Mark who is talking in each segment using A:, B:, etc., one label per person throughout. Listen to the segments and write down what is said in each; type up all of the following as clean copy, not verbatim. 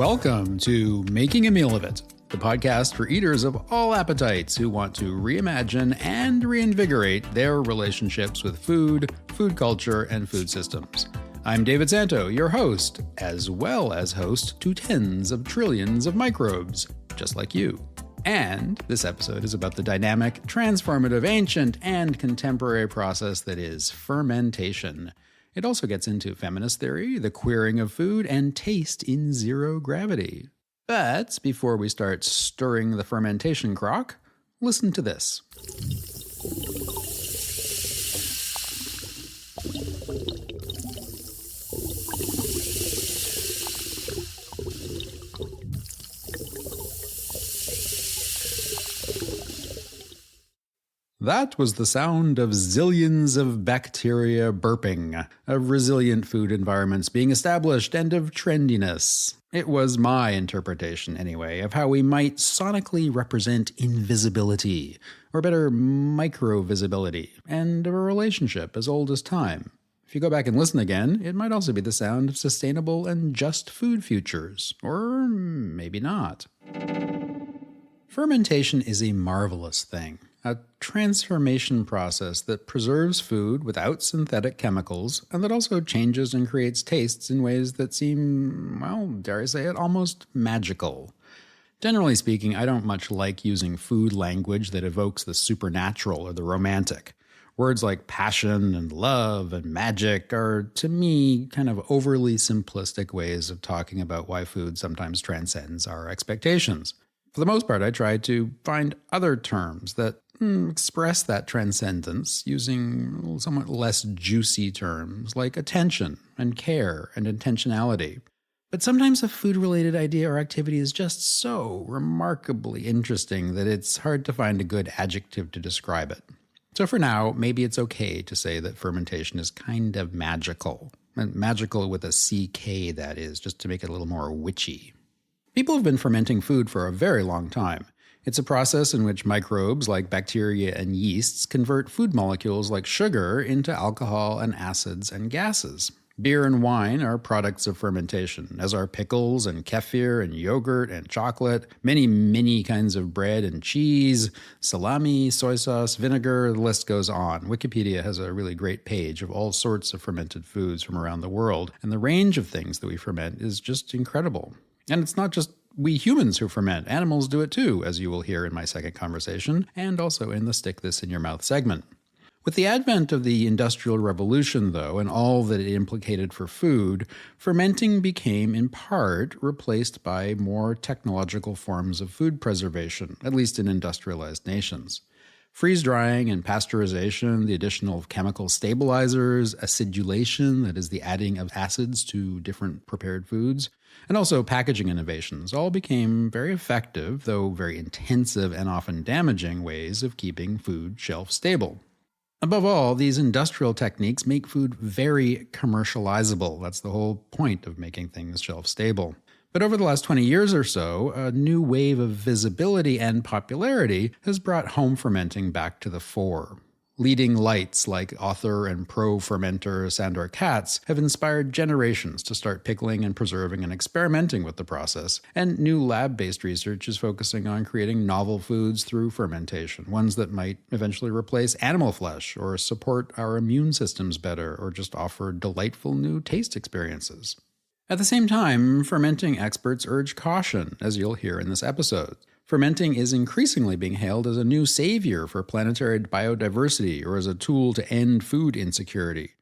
A: Welcome to Making a Meal of It, the podcast for eaters of all appetites who want to reimagine and reinvigorate their relationships with food, food culture, and food systems. I'm David Santo, your host, as well as host to tens of trillions of microbes, just like you. And this episode is about the dynamic, transformative, ancient, and contemporary process that is fermentation. It also gets into feminist theory, the queering of food, and taste in zero gravity. But before we start stirring the fermentation crock, listen to this. That was the sound of zillions of bacteria burping, of resilient food environments being established, and of trendiness. It was my interpretation, anyway, of how we might sonically represent invisibility, or better, micro-visibility, and of a relationship as old as time. If you go back and listen again, it might also be the sound of sustainable and just food futures, or maybe not. Fermentation is a marvelous thing. A transformation process that preserves food without synthetic chemicals and that also changes and creates tastes in ways that seem, well, dare I say it, almost magical. Generally speaking, I don't much like using food language that evokes the supernatural or the romantic. Words like passion and love and magic are, to me, kind of overly simplistic ways of talking about why food sometimes transcends our expectations. For the most part, I try to find other terms that express that transcendence using somewhat less juicy terms like attention and care and intentionality. But sometimes a food-related idea or activity is just so remarkably interesting that it's hard to find a good adjective to describe it. So for now, maybe it's okay to say that fermentation is kind of magical. And magical with a CK, that is, just to make it a little more witchy. People have been fermenting food for a very long time. It's a process in which microbes like bacteria and yeasts convert food molecules like sugar into alcohol and acids and gases. Beer and wine are products of fermentation, as are pickles and kefir and yogurt and chocolate, many kinds of bread and cheese, salami, soy sauce, vinegar, the list goes on. Wikipedia has a really great page of all sorts of fermented foods from around the world, and the range of things that we ferment is just incredible. And it's not just we humans who ferment. Animals do it too, as you will hear in my second conversation, and also in the Stick This in Your Mouth segment. With the advent of the Industrial Revolution, though, and all that it implicated for food, fermenting became, in part, replaced by more technological forms of food preservation, at least in industrialized nations. Freeze-drying and pasteurization, the addition of chemical stabilizers, acidulation, that is the adding of acids to different prepared foods, and also packaging innovations all became very effective, though very intensive and often damaging ways of keeping food shelf stable. Above all, these industrial techniques make food very commercializable. That's the whole point of making things shelf stable. But over the last 20 years or so, a new wave of visibility and popularity has brought home fermenting back to the fore. Leading lights like author and pro-fermenter Sandor Katz have inspired generations to start pickling and preserving and experimenting with the process, and new lab-based research is focusing on creating novel foods through fermentation, ones that might eventually replace animal flesh or support our immune systems better or just offer delightful new taste experiences. At the same time, fermenting experts urge caution, as you'll hear in this episode. Fermenting is increasingly being hailed as a new savior for planetary biodiversity or as a tool to end food insecurity.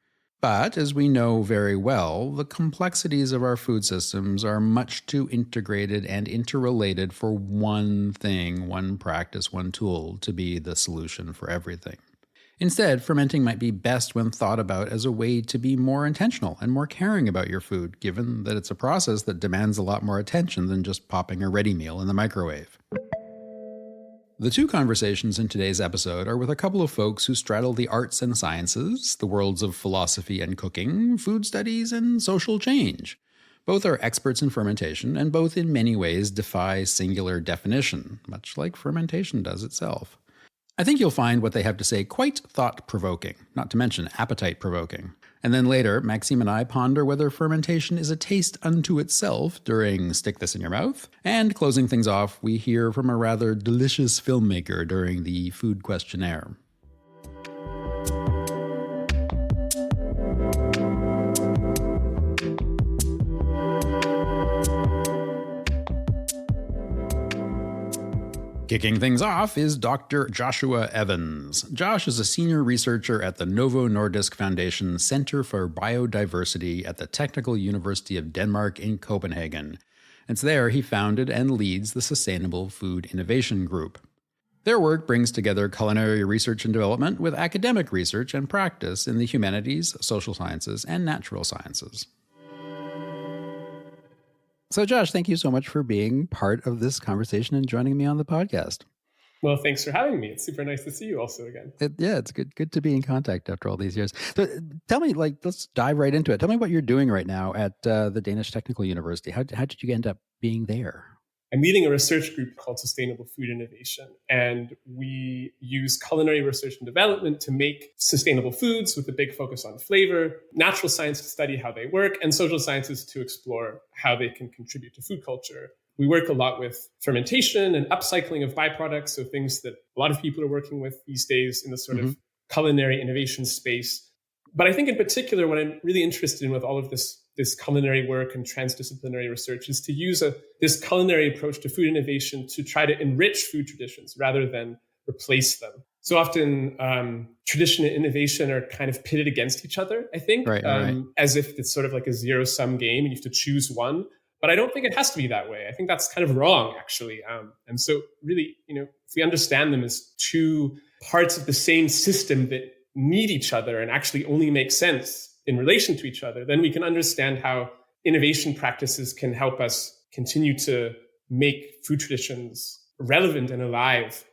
A: But, as we know very well, the complexities of our food systems are much too integrated and interrelated for one thing, one practice, one tool to be the solution for everything. Instead, fermenting might be best when thought about as a way to be more intentional and more caring about your food, given that it's a process that demands a lot more attention than just popping a ready meal in the microwave. The two conversations in today's episode are with a couple of folks who straddle the arts and sciences, the worlds of philosophy and cooking, food studies, and social change. Both are experts in fermentation, and both in many ways defy singular definition, much like fermentation does itself. I think you'll find what they have to say quite thought-provoking, not to mention appetite-provoking. And then later, Maxime and I ponder whether fermentation is a taste unto itself during Stick This in Your Mouth. And closing things off, we hear from a rather delicious filmmaker during the Food Questionnaire. Kicking things off is Dr. Joshua Evans. Josh is a senior researcher at the Novo Nordisk Foundation Center for Biodiversity at the Technical University of Denmark in Copenhagen. It's there he founded and leads the Sustainable Food Innovation Group. Their work brings together culinary research and development with academic research and practice in the humanities, social sciences, and natural sciences. So, Josh, thank you so much for being part of this conversation and joining me on the podcast.
B: Well, thanks for having me. It's super nice to see you also again.
A: It's good to be in contact after all these years. So tell me, let's dive right into it. Tell me what you're doing right now at the Danish Technical University. How did you end up being there?
B: I'm leading a research group called Sustainable Food Innovation, and we use culinary research and development to make sustainable foods with a big focus on flavor, natural science to study how they work, and social sciences to explore how they can contribute to food culture. We work a lot with fermentation and upcycling of byproducts, so things that a lot of people are working with these days in the sort of culinary innovation space. But I think in particular, what I'm really interested in with all of this culinary work and transdisciplinary research is to use this culinary approach to food innovation to try to enrich food traditions rather than replace them. So often tradition and innovation are kind of pitted against each other, I think, as if it's sort of like a zero-sum game and you have to choose one. But I don't think it has to be that way. I think that's kind of wrong, actually. And so really, if we understand them as two parts of the same system that need each other and actually only make sense in relation to each other, then we can understand how innovation practices can help us continue to make food traditions relevant and alive,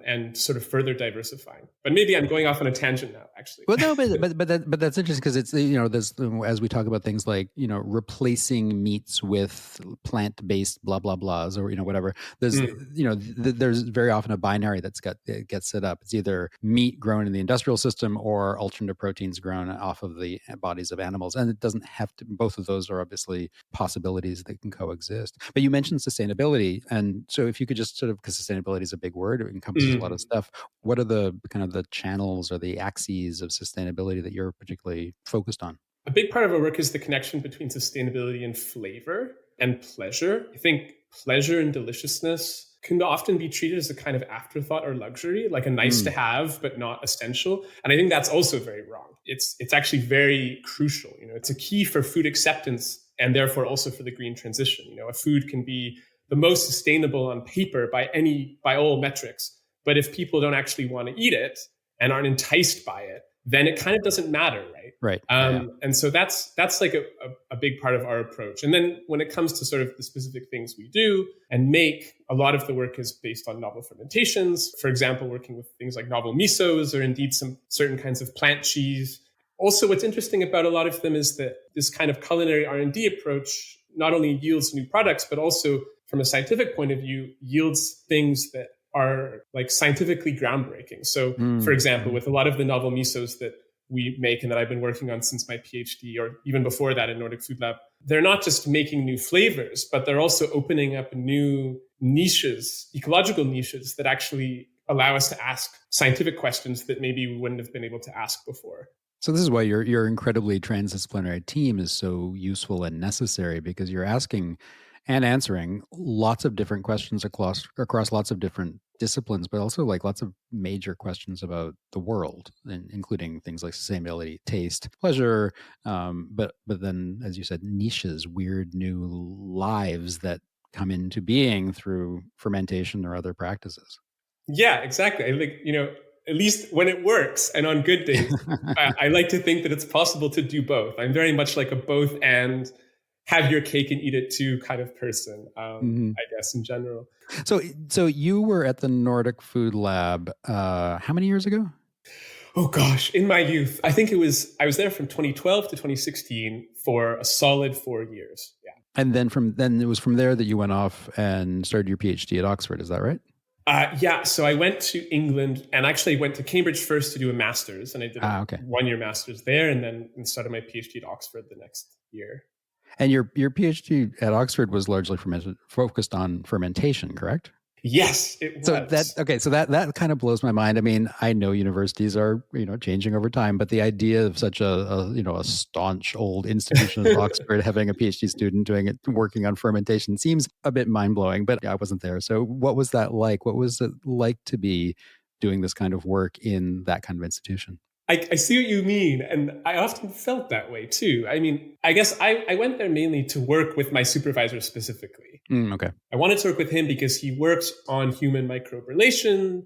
B: and sort of further diversifying. But maybe I'm going off on a tangent now, actually.
A: Well, no, but that's interesting because it's, there's, as we talk about things like, replacing meats with plant-based blah, blah, blahs or, whatever, there's, there's very often a binary that gets set up. It's either meat grown in the industrial system or alternative proteins grown off of the bodies of animals. And it doesn't have to, both of those are obviously possibilities that can coexist. But you mentioned sustainability. And so if you could just sort of, because sustainability is a big word, it encompasses a lot of stuff. What are the kind of the channels or the axes of sustainability that you're particularly focused on?
B: A big part of our work is the connection between sustainability and flavor and pleasure. I think pleasure and deliciousness can often be treated as a kind of afterthought or luxury, like a nice to have, but not essential. And I think that's also very wrong. It's actually very crucial. It's a key for food acceptance and therefore also for the green transition. A food can be the most sustainable on paper by all metrics. But if people don't actually want to eat it and aren't enticed by it, then it kind of doesn't matter, right?
A: Right.
B: And so that's like a big part of our approach. And then when it comes to sort of the specific things we do and make, a lot of the work is based on novel fermentations. For example, working with things like novel misos or indeed some certain kinds of plant cheese. Also, what's interesting about a lot of them is that this kind of culinary R&D approach not only yields new products, but also from a scientific point of view, yields things that are like scientifically groundbreaking. So, for example, with a lot of the novel misos that we make and that I've been working on since my PhD or even before that in Nordic Food Lab, they're not just making new flavors, but they're also opening up new niches, ecological niches that actually allow us to ask scientific questions that maybe we wouldn't have been able to ask before.
A: So this is why your incredibly transdisciplinary team is so useful and necessary, because you're asking and answering lots of different questions across lots of different disciplines, but also like lots of major questions about the world, including things like sustainability, taste, pleasure, but then, as you said, niches, weird new lives that come into being through fermentation or other practices.
B: Yeah, exactly. I think, at least when it works and on good days, I like to think that it's possible to do both. I'm very much like a both and have your cake and eat it too kind of person, I guess, in general.
A: So you were at the Nordic Food Lab how many years ago?
B: Oh gosh, in my youth. I think I was there from 2012 to 2016 for a solid 4 years. Yeah.
A: And then it was from there that you went off and started your PhD at Oxford, is that right?
B: Yeah, so I went to England and actually went to Cambridge first to do a master's, and I did a
A: Okay.
B: 1-year master's there, and then started my PhD at Oxford the next year.
A: And your PhD at Oxford was largely focused on fermentation, correct?
B: Yes, it
A: So
B: was.
A: that kind of blows my mind. I mean, I know universities are changing over time, but the idea of such a staunch old institution as Oxford having a PhD student working on fermentation seems a bit mind blowing. But I wasn't there. So what was that like? What was it like to be doing this kind of work in that kind of institution?
B: I see what you mean. And I often felt that way too. I mean, I guess I went there mainly to work with my supervisor specifically.
A: Okay.
B: I wanted to work with him because he works on human microbe relations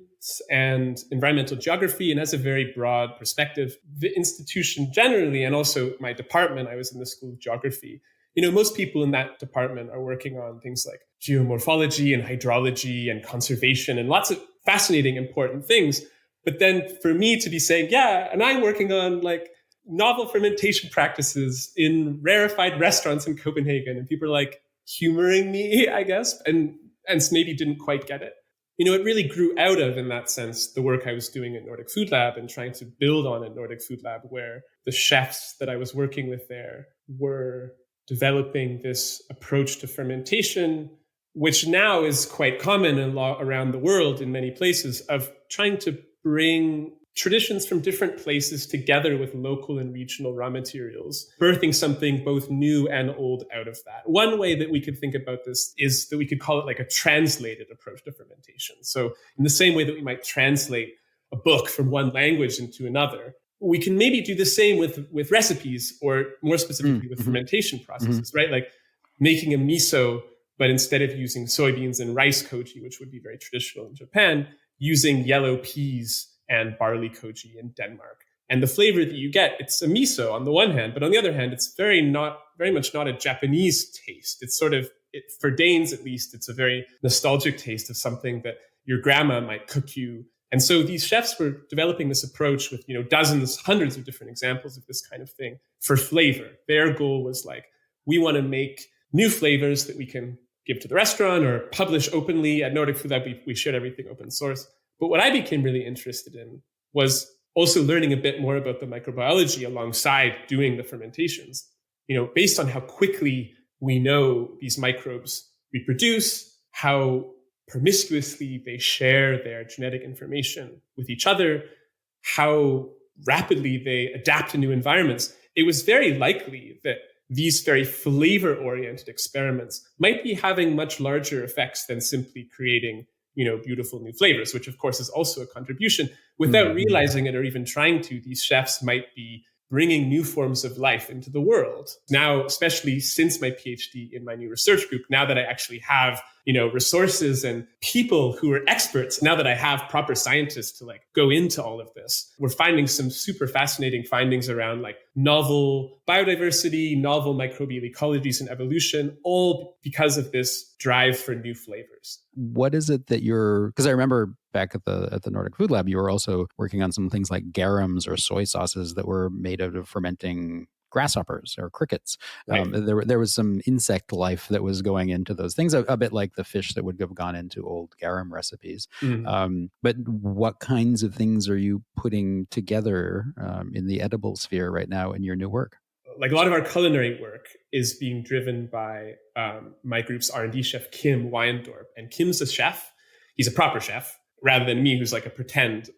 B: and environmental geography and has a very broad perspective. The institution generally, and also my department, I was in the School of Geography. Most people in that department are working on things like geomorphology and hydrology and conservation and lots of fascinating, important things. But then for me to be saying, yeah, and I'm working on like novel fermentation practices in rarefied restaurants in Copenhagen, and people are like humoring me, I guess, and maybe didn't quite get it. It really grew out of, in that sense, the work I was doing at Nordic Food Lab and trying to build on at Nordic Food Lab, where the chefs that I was working with there were developing this approach to fermentation, which now is quite common around the world in many places, of trying to bring traditions from different places together with local and regional raw materials, birthing something both new and old out of that. One way that we could think about this is that we could call it like a translated approach to fermentation. So in the same way that we might translate a book from one language into another, we can maybe do the same with recipes, or more specifically with fermentation processes, right? Like making a miso, but instead of using soybeans and rice koji, which would be very traditional in Japan, using yellow peas and barley koji in Denmark. And the flavor that you get, it's a miso on the one hand, but on the other hand, it's very much not a Japanese taste. It's sort of, for Danes at least, it's a very nostalgic taste of something that your grandma might cook you. And so these chefs were developing this approach with, dozens, hundreds of different examples of this kind of thing for flavor. Their goal was like, we want to make new flavors that we can give to the restaurant or publish openly. At Nordic Food Lab, we shared everything open source. But what I became really interested in was also learning a bit more about the microbiology alongside doing the fermentations. Based on how quickly we know these microbes reproduce, how promiscuously they share their genetic information with each other, how rapidly they adapt to new environments. It was very likely that these very flavor-oriented experiments might be having much larger effects than simply creating, beautiful new flavors, which of course is also a contribution. Without realizing it or even trying to, these chefs might be bringing new forms of life into the world. Now, especially since my PhD in my new research group, now that I actually have, resources and people who are experts, now that I have proper scientists to like go into all of this, we're finding some super fascinating findings around like novel biodiversity, novel microbial ecologies and evolution, all because of this drive for new flavors.
A: What is it that because I remember back at the Nordic Food Lab, you were also working on some things like garums or soy sauces that were made out of fermenting grasshoppers or crickets.
B: Right.
A: There was some insect life that was going into those things, a bit like the fish that would have gone into old garum recipes. But what kinds of things are you putting together in the edible sphere right now in your new work?
B: Like a lot of our culinary work is being driven by my group's R&D chef, Kim Weyendorp. And Kim's a chef. He's a proper chef, rather than me, who's like a pretend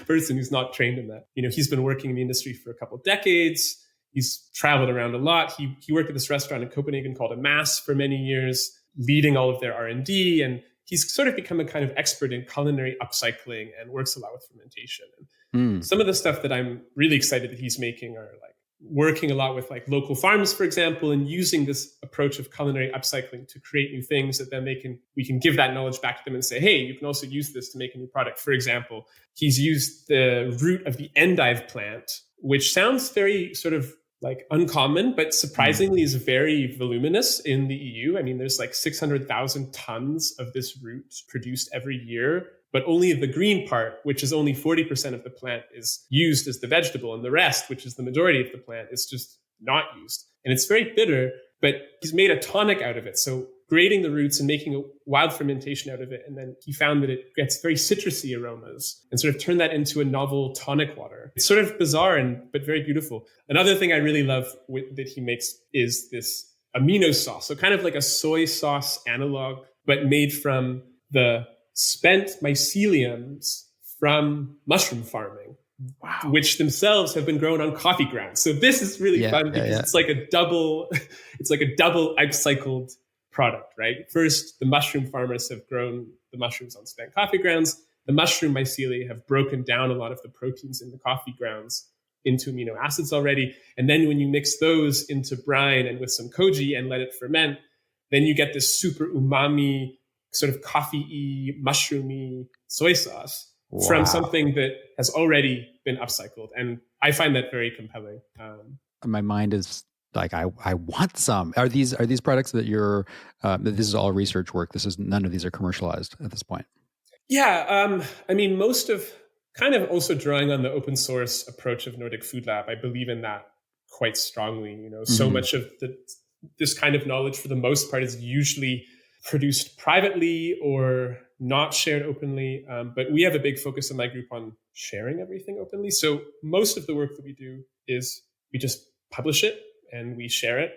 B: person who's not trained in that. He's been working in the industry for a couple of decades. He's traveled around a lot. He worked at this restaurant in Copenhagen called Amass for many years, leading all of their R&D. And he's sort of become a kind of expert in culinary upcycling and works a lot with fermentation. And some of the stuff that I'm really excited that he's making are like working a lot with like local farms, for example, and using this approach of culinary upcycling to create new things that then we can give that knowledge back to them and say, hey, you can also use this to make a new product. For example, he's used the root of the endive plant, which sounds very sort of like uncommon, but surprisingly is very voluminous in the EU. I mean, there's like 600,000 tons of this root produced every year, but only the green part, which is only 40% of the plant, is used as the vegetable. And the rest, which is the majority of the plant, is just not used. And it's very bitter, but he's made a tonic out of it. So grading the roots and making a wild fermentation out of it. And then he found that it gets very citrusy aromas and sort of turned that into a novel tonic water. It's sort of bizarre but very beautiful. Another thing I really love that he makes is this amino sauce. So kind of like a soy sauce analog, but made from the spent myceliums from mushroom farming. Wow. Which themselves have been grown on coffee grounds. So this is really fun because it's like a double upcycled product, right? First, the mushroom farmers have grown the mushrooms on spent coffee grounds. The mushroom mycelium have broken down a lot of the proteins in the coffee grounds into amino acids already. And then when you mix those into brine and with some koji and let it ferment, then you get this super umami, sort of coffee-y, mushroomy soy sauce. Wow. From something that has already been upcycled. And I find that very compelling.
A: My mind is like, I want some. Are these products that you're, this is all research work? None of these are commercialized at this point?
B: Yeah. I mean, most of kind of also drawing on the open source approach of Nordic Food Lab. I believe in that quite strongly. So much of this kind of knowledge for the most part is usually produced privately or not shared openly. But we have a big focus in my group on sharing everything openly. So most of the work that we do is we just publish it and we share it.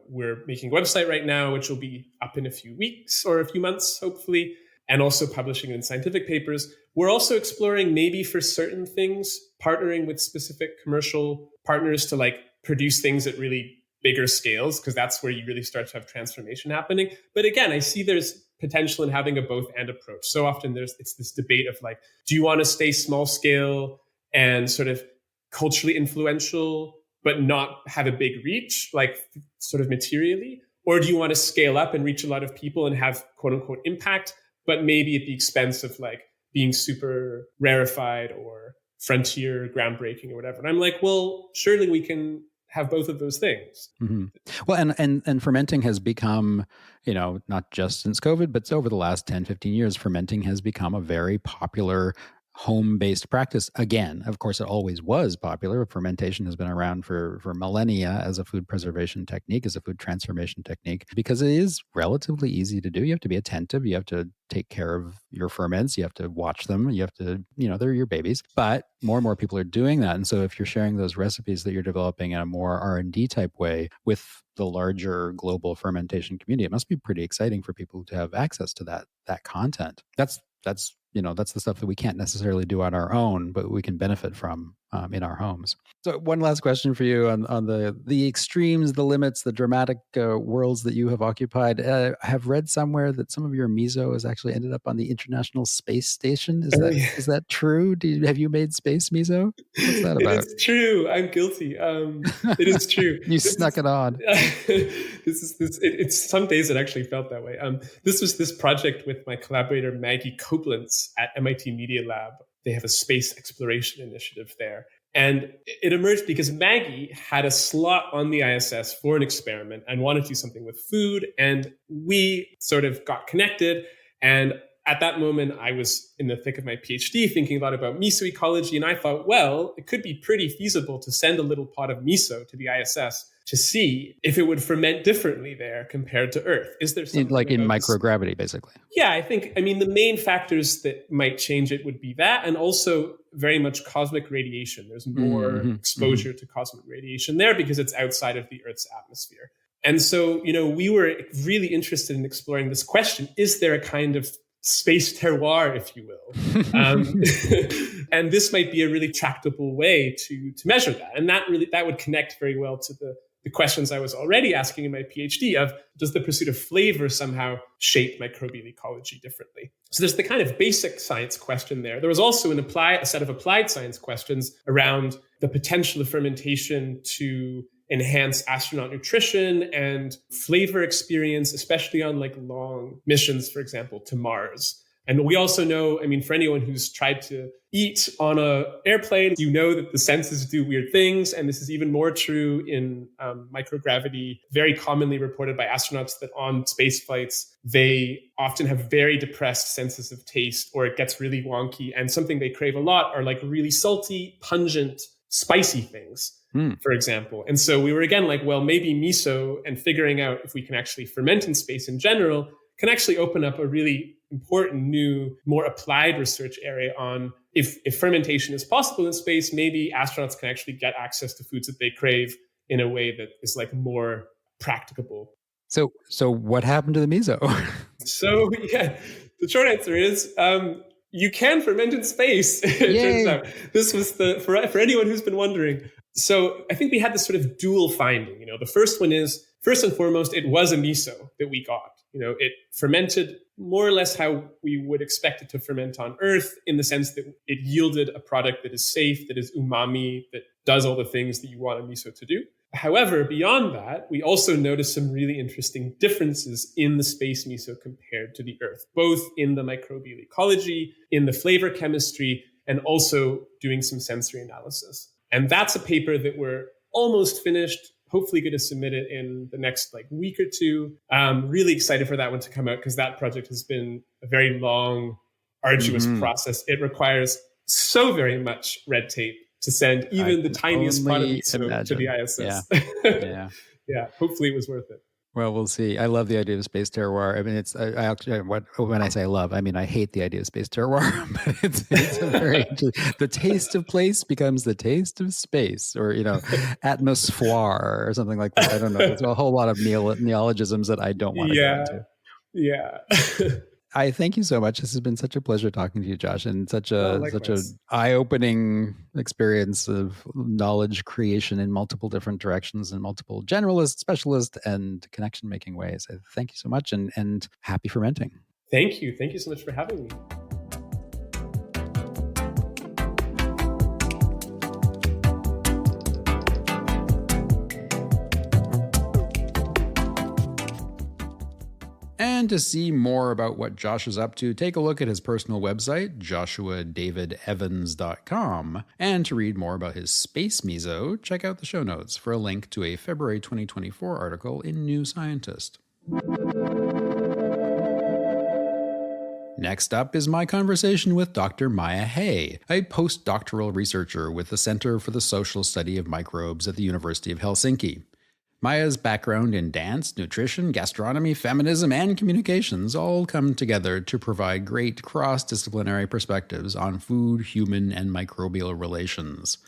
B: We're making a website right now, which will be up in a few weeks or a few months, hopefully, and also publishing it in scientific papers. We're also exploring maybe for certain things, partnering with specific commercial partners to like produce things at really bigger scales, because that's where you really start to have transformation happening. But again, I see there's potential in having a both and approach. So often it's this debate of like, do you want to stay small scale and sort of culturally influential, but not have a big reach, like sort of materially? Or do you want to scale up and reach a lot of people and have quote unquote impact, but maybe at the expense of like being super rarefied or frontier, groundbreaking or whatever? And I'm like, well, surely we can have both of those things.
A: Mm-hmm. Well, and fermenting has become, not just since COVID, but over the last 10, 15 years, fermenting has become a very popular home-based practice. Again, of course, it always was popular. Fermentation has been around for millennia as a food preservation technique, as a food transformation technique, because it is relatively easy to do. You have to be attentive. You have to take care of your ferments. You have to watch them. You have to, they're your babies. But more and more people are doing that. And so if you're sharing those recipes that you're developing in a more R&D type way with the larger global fermentation community, it must be pretty exciting for people to have access to that content. That's the stuff that we can't necessarily do on our own, but we can benefit from in our homes. So one last question for you on the extremes, the limits, the dramatic worlds that you have occupied. I have read somewhere that some of your miso has actually ended up on the International Space Station. Is that true? Have you made space miso? What's that about?
B: It is true. I'm guilty. It is true.
A: You snuck it on.
B: It's some days it actually felt that way. This was this project with my collaborator Maggie Koblenz at MIT Media Lab. They have a space exploration initiative there. And it emerged because Maggie had a slot on the ISS for an experiment and wanted to do something with food. And we sort of got connected. And at that moment, I was in the thick of my PhD thinking a lot about miso ecology. And I thought, well, it could be pretty feasible to send a little pot of miso to the ISS to see if it would ferment differently there compared to Earth. Is there something
A: like in microgravity, basically?
B: Yeah, the main factors that might change it would be that, and also very much cosmic radiation. There's more exposure to cosmic radiation there because it's outside of the Earth's atmosphere. And so, we were really interested in exploring this question. Is there a kind of space terroir, if you will? And this might be a really tractable way to measure that. And that would connect very well to the questions I was already asking in my PhD of, does the pursuit of flavor somehow shape microbial ecology differently? So there's the kind of basic science question there. There was also a set of applied science questions around the potential of fermentation to enhance astronaut nutrition and flavor experience, especially on like long missions, for example, to Mars. And we also know, for anyone who's tried to eat on an airplane, that the senses do weird things. And this is even more true in microgravity, very commonly reported by astronauts that on space flights, they often have very depressed senses of taste, or it gets really wonky. And something they crave a lot are like really salty, pungent spicy things, for example. And so we were again like, well, maybe miso and figuring out if we can actually ferment in space in general can actually open up a really important new, more applied research area on if fermentation is possible in space, maybe astronauts can actually get access to foods that they crave in a way that is like more practicable.
A: So what happened to the miso?
B: So yeah, the short answer is you can ferment in space. It turns out this was for anyone who's been wondering. So I think we had this sort of dual finding. The first one is, first and foremost, it was a miso that we got. It fermented more or less how we would expect it to ferment on Earth, in the sense that it yielded a product that is safe, that is umami, that does all the things that you want a miso to do. However, beyond that, we also noticed some really interesting differences in the space miso compared to the Earth, both in the microbial ecology, in the flavor chemistry, and also doing some sensory analysis. And that's a paper that we're almost finished, hopefully going to submit it in the next week or two. Really excited for that one to come out, because that project has been a very long, arduous process. It requires so very much red tape to send even the tiniest pot of miso to the ISS. Yeah. Hopefully it was worth it.
A: Well, we'll see. I love the idea of space terroir. I mean, it's I actually, when I say love, I mean I hate the idea of space terroir. But it's a very the taste of place becomes the taste of space, or atmosphere or something like that. I don't know. There's a whole lot of neologisms that I don't want to go into.
B: Yeah.
A: I thank you so much. This has been such a pleasure talking to you, Josh, and such a eye-opening experience of knowledge creation in multiple different directions and multiple generalist, specialist, and connection-making ways. Thank you so much, and happy fermenting.
B: Thank you. Thank you so much for having me.
A: And to see more about what Josh is up to, take a look at his personal website, joshuadavidevans.com. And to read more about his space miso, check out the show notes for a link to a February 2024 article in New Scientist. Next up is my conversation with Dr. Maya Hay, a postdoctoral researcher with the Center for the Social Study of Microbes at the University of Helsinki. Maya's background in dance, nutrition, gastronomy, feminism, and communications all come together to provide great cross-disciplinary perspectives on food, human, and microbial relations.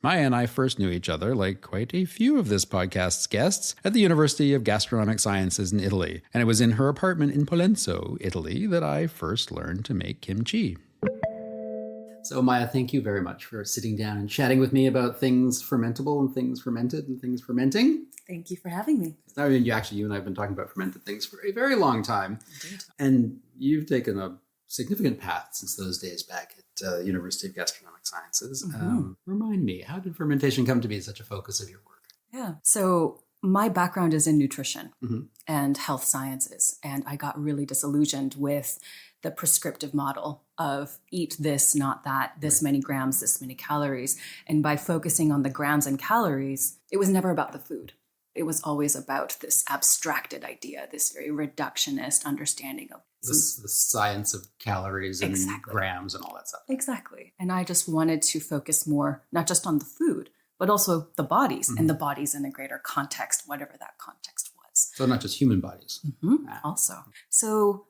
A: Maya and I first knew each other, like quite a few of this podcast's guests, at the University of Gastronomic Sciences in Italy, and it was in her apartment in Pollenzo, Italy, that I first learned to make kimchi. So Maya, thank you very much for sitting down and chatting with me about things fermentable and things fermented and things fermenting.
C: Thank you for having me.
A: I mean, you and I have been talking about fermented things for a very long time.
C: Indeed.
A: And you've taken a significant path since those days back at the University of Gastronomic Sciences. Remind me, how did fermentation come to be such a focus of your work?
C: Yeah. So my background is in nutrition and health sciences. And I got really disillusioned with the prescriptive model of eat this, not that, this many grams, this many calories. And by focusing on the grams and calories, it was never about the food. It was always about this abstracted idea, this very reductionist understanding of
A: the science of calories and grams and all that stuff.
C: Exactly. And I just wanted to focus more, not just on the food, but also the bodies and the bodies in a greater context, whatever that context was.
A: So not just human bodies.
C: Also. So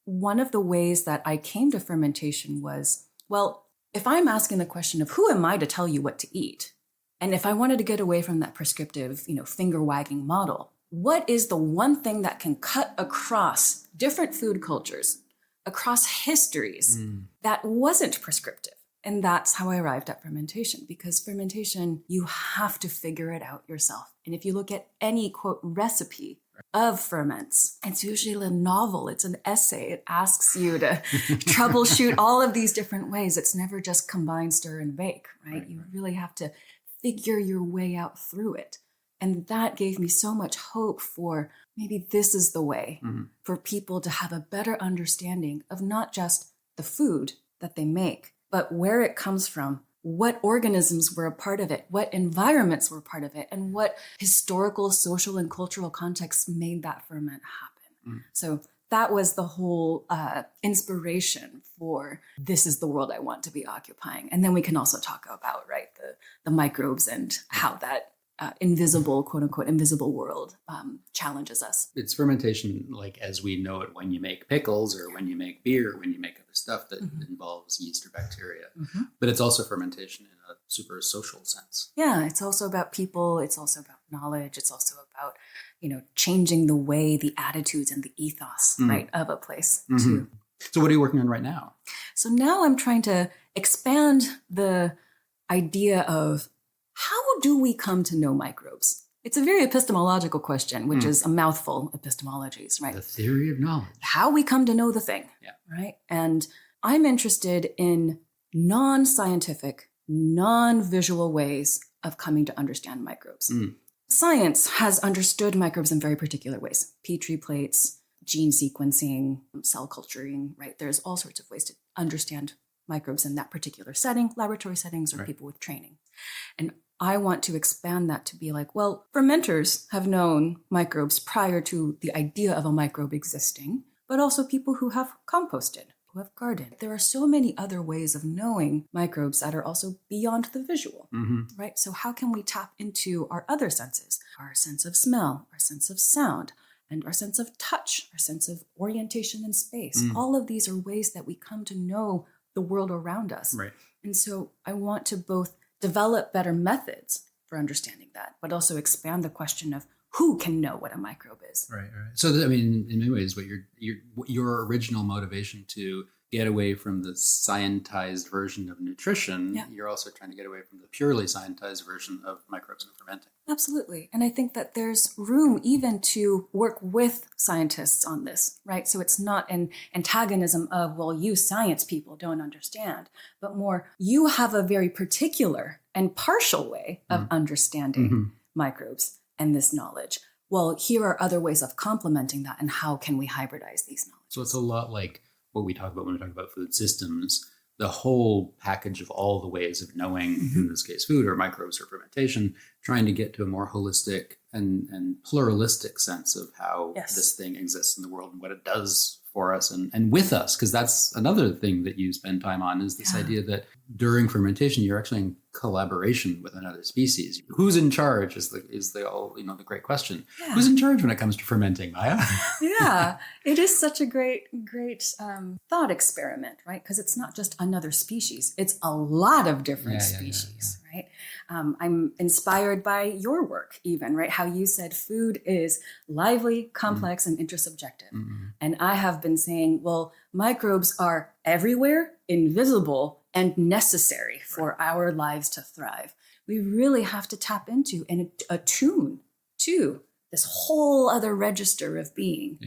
C: one of the ways that I came to fermentation was, well, if I'm asking the question of who am I to tell you what to eat? And if I wanted to get away from that prescriptive, finger-wagging model, what is the one thing that can cut across different food cultures, across histories, that wasn't prescriptive? And that's how I arrived at fermentation, because fermentation, you have to figure it out yourself. And if you look at any, quote, recipe of ferments, it's usually a novel, it's an essay. It asks you to troubleshoot all of these different ways. It's never just combine, stir, and bake, right? You really have to figure your way out through it. And that gave me so much hope for maybe this is the way for people to have a better understanding of not just the food that they make, but where it comes from, what organisms were a part of it, what environments were part of it, and what historical, social, and cultural contexts made that ferment happen. So that was the whole inspiration for this is the world I want to be occupying. And then we can also talk about, right, the microbes and how that invisible, quote unquote, invisible world challenges us.
A: It's fermentation like as we know it when you make pickles or when you make beer, when you make other stuff that involves yeast or bacteria. But it's also fermentation in a super social sense.
C: Yeah, it's also about people. It's also about knowledge. It's also about, changing the way, the attitudes and the ethos, right, of a place too.
A: So what are you working on right now?
C: So now I'm trying to expand the idea of how do we come to know microbes? It's a very epistemological question, which is a mouthful, epistemologies, right?
A: The theory of knowledge.
C: How we come to know the thing, right? And I'm interested in non-scientific, non-visual ways of coming to understand microbes. Science has understood microbes in very particular ways. Petri plates, gene sequencing, cell culturing, right? There's all sorts of ways to understand microbes in that particular setting, laboratory settings, or people with training. And I want to expand that to be like, well, fermenters have known microbes prior to the idea of a microbe existing, but also people who have composted, who have gardened. There are so many other ways of knowing microbes that are also beyond the visual, right? So how can we tap into our other senses, our sense of smell, our sense of sound, and our sense of touch, our sense of orientation in space? All of these are ways that we come to know the world around us.
A: Right.
C: And so I want to both develop better methods for understanding that, but also expand the question of who can know what a microbe is.
A: Right. So, in many ways, what your original motivation to get away from the scientized version of nutrition, you're also trying to get away from the purely scientized version of microbes and fermenting.
C: Absolutely. And I think that there's room even to work with scientists on this, right? So it's not an antagonism of, well, you science people don't understand, but more, you have a very particular and partial way of understanding microbes and this knowledge. Well, here are other ways of complementing that, and how can we hybridize these knowledge?
A: So it's a lot like what we talk about when we talk about food systems, the whole package of all the ways of knowing, in this case, food or microbes or fermentation, trying to get to a more holistic and pluralistic sense of how this thing exists in the world and what it does for us and with us. Because that's another thing that you spend time on, is this idea that during fermentation, you're actually in collaboration with another species. Who's in charge is the great question. Yeah. Who's in charge when it comes to fermenting, Maya?
C: Yeah, it is such a great thought experiment, right? Because it's not just another species. It's a lot of different species, right? I'm inspired by your work even, right? How you said food is lively, complex, and intersubjective. And I have been saying, well, microbes are everywhere, invisible, and necessary for our lives to thrive. We really have to tap into and attune to this whole other register of being.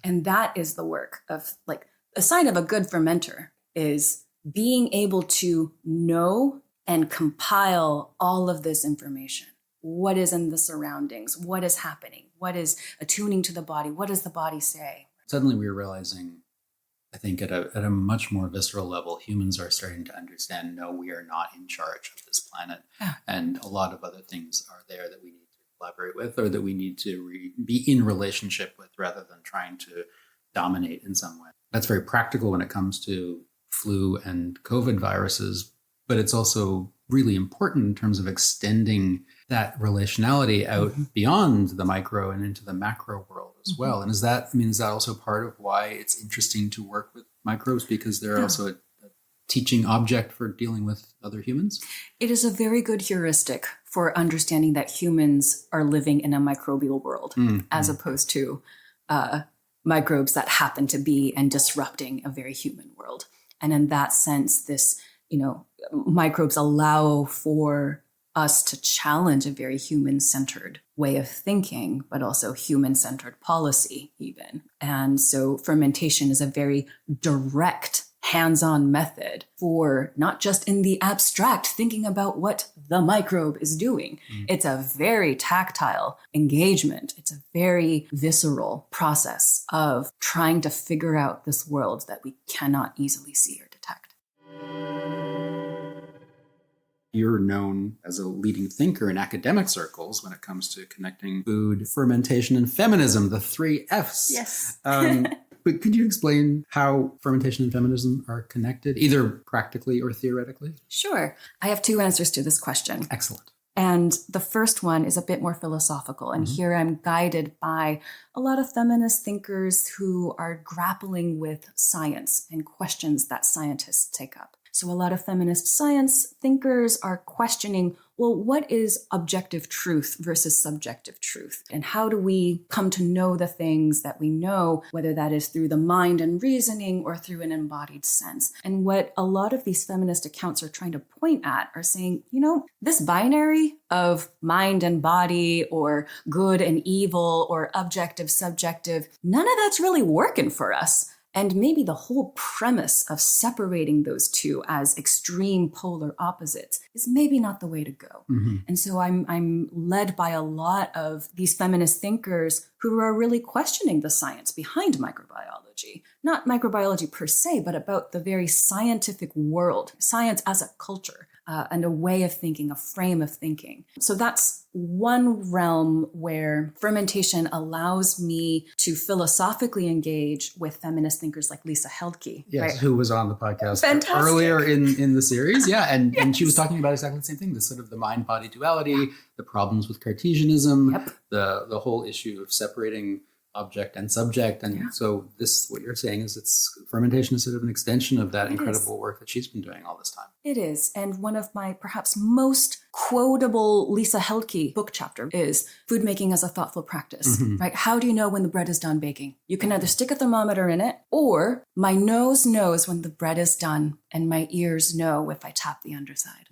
C: And that is the work of, like, a sign of a good fermenter is being able to know and compile all of this information. What is in the surroundings? What is happening? What is attuning to the body? What does the body say?
A: Suddenly we were realizing, I think at a much more visceral level, humans are starting to understand, no, we are not in charge of this planet. And a lot of other things are there that we need to collaborate with, or that we need to be in relationship with, rather than trying to dominate in some way. That's very practical when it comes to flu and COVID viruses, but it's also really important in terms of extending that relationality out beyond the micro and into the macro world as well. And is that also part of why it's interesting to work with microbes, because they're also a teaching object for dealing with other humans?
C: It is a very good heuristic for understanding that humans are living in a microbial world, as opposed to microbes that happen to be and disrupting a very human world. And in that sense, this, microbes allow for us to challenge a very human-centered way of thinking, but also human-centered policy even. And so fermentation is a very direct, hands-on method for not just in the abstract thinking about what the microbe is doing. It's a very tactile engagement. It's a very visceral process of trying to figure out this world that we cannot easily see or detect.
A: You're known as a leading thinker in academic circles when it comes to connecting food, fermentation, and feminism, the three Fs.
C: Yes.
A: But could you explain how fermentation and feminism are connected, either practically or theoretically?
C: Sure. I have two answers to this question.
A: Excellent.
C: And the first one is a bit more philosophical. And here I'm guided by a lot of feminist thinkers who are grappling with science and questions that scientists take up. So a lot of feminist science thinkers are questioning, well, what is objective truth versus subjective truth? And how do we come to know the things that we know, whether that is through the mind and reasoning or through an embodied sense? And what a lot of these feminist accounts are trying to point at are saying, this binary of mind and body or good and evil or objective, subjective, none of that's really working for us. And maybe the whole premise of separating those two as extreme polar opposites is maybe not the way to go. And so I'm led by a lot of these feminist thinkers who are really questioning the science behind microbiology. Not microbiology per se, but about the very scientific world, science as a culture. And a way of thinking, a frame of thinking. So that's one realm where fermentation allows me to philosophically engage with feminist thinkers like Lisa Heldke.
A: Yes,
C: right?
A: who was on the podcast
C: Fantastic.
A: earlier in the series. Yeah, and,
C: Yes.
A: and she was talking about exactly the same thing, the sort of the mind-body duality, the problems with Cartesianism,
C: Yep.
A: the whole issue of separating object and subject. And so this, what you're saying is fermentation is sort of an extension of that incredible work that she's been doing all this time.
C: It is. And one of my perhaps most quotable Lisa Heldke book chapter is food making as a thoughtful practice, right? How do you know when the bread is done baking? You can either stick a thermometer in it, or my nose knows when the bread is done and my ears know if I tap the underside,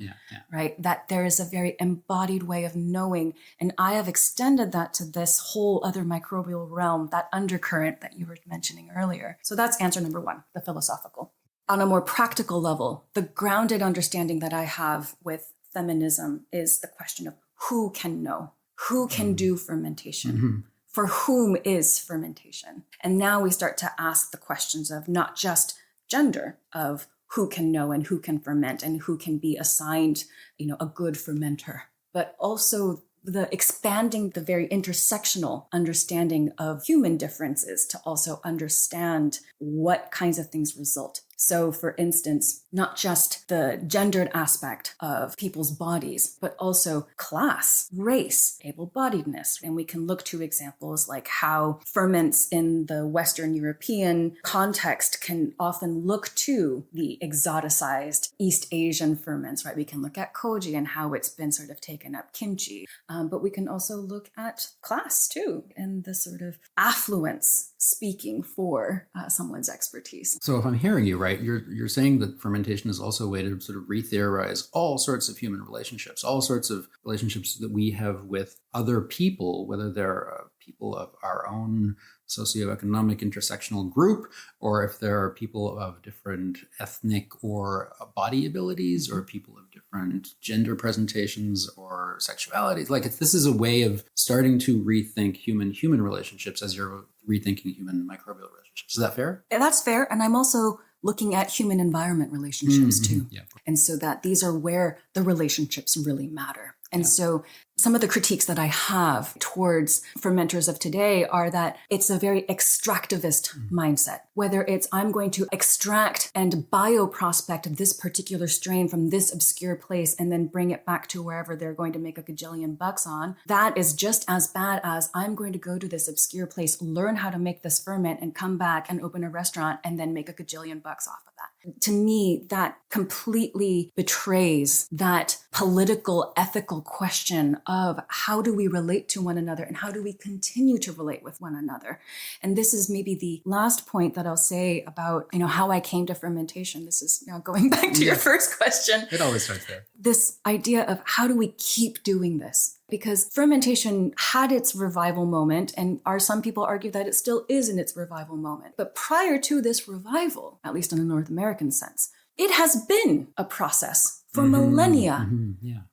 C: right? That there is a very embodied way of knowing. And I have extended that to this whole other microbial realm, that undercurrent that you were mentioning earlier. So that's answer number one, the philosophical. On a more practical level, the grounded understanding that I have with feminism is the question of who can know, who can do fermentation, for whom is fermentation. And now we start to ask the questions of not just gender, of who can know and who can ferment and who can be assigned, a good fermenter, but also the expanding the very intersectional understanding of human differences to also understand what kinds of things result. So, for instance, not just the gendered aspect of people's bodies, but also class, race, able-bodiedness. And we can look to examples like how ferments in the Western European context can often look to the exoticized East Asian ferments, right? We can look at koji and how it's been sort of taken up, kimchi. But we can also look at class too, and the sort of affluence speaking for someone's expertise.
A: So if I'm hearing you right, you're saying that fermentation is also a way to sort of re-theorize all sorts of human relationships, all sorts of relationships that we have with other people, whether they're people of our own socioeconomic intersectional group, or if there are people of different ethnic or body abilities, or people of different gender presentations or sexualities. This is a way of starting to rethink human relationships as you're rethinking human microbial relationships. Is that fair?
C: That's fair. And I'm also looking at human environment relationships too.
A: Yeah.
C: And so that these are where the relationships really matter. And so some of the critiques that I have towards fermenters of today are that it's a very extractivist mindset, whether it's I'm going to extract and bioprospect this particular strain from this obscure place and then bring it back to wherever they're going to make a gajillion bucks on. That is just as bad as I'm going to go to this obscure place, learn how to make this ferment and come back and open a restaurant and then make a gajillion bucks off of that. To me, that completely betrays that political, ethical question of how do we relate to one another and how do we continue to relate with one another. And this is maybe the last point that I'll say about, how I came to fermentation. This is now going back to your first question.
A: It always starts there.
C: This idea of how do we keep doing this? Because fermentation had its revival moment, and some people argue that it still is in its revival moment. But prior to this revival, at least in the North American sense, it has been a process for millennia.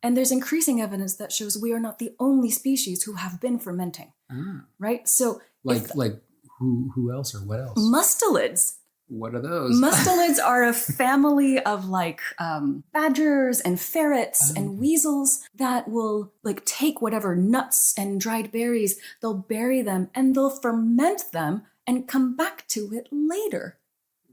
C: And there's increasing evidence that shows we are not the only species who have been fermenting, right? So
A: who else or what else?
C: Mustelids.
A: What are those?
C: Mustelids are a family of badgers and ferrets and weasels that will take whatever nuts and dried berries, they'll bury them and they'll ferment them and come back to it later.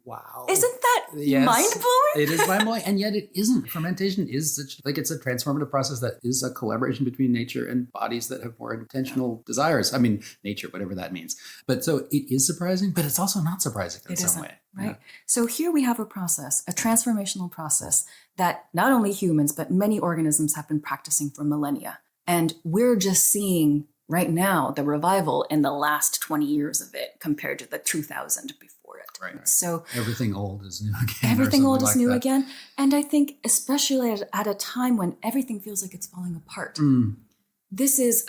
A: Wow.
C: Isn't that
A: Yes,
C: mind-blowing?
A: It is mind-blowing, and yet it isn't. Fermentation is it's a transformative process that is a collaboration between nature and bodies that have more intentional desires. I mean, nature, whatever that means. But so it is surprising, but it's also not surprising in some way.
C: Right?
A: Yeah.
C: So here we have a process, a transformational process that not only humans, but many organisms have been practicing for millennia. And we're just seeing right now the revival in the last 20 years of it compared to the 2000 before it.
A: Right.
C: So
A: everything old is new again.
C: everything old is new again. And I think especially at a time when everything feels like it's falling apart, this is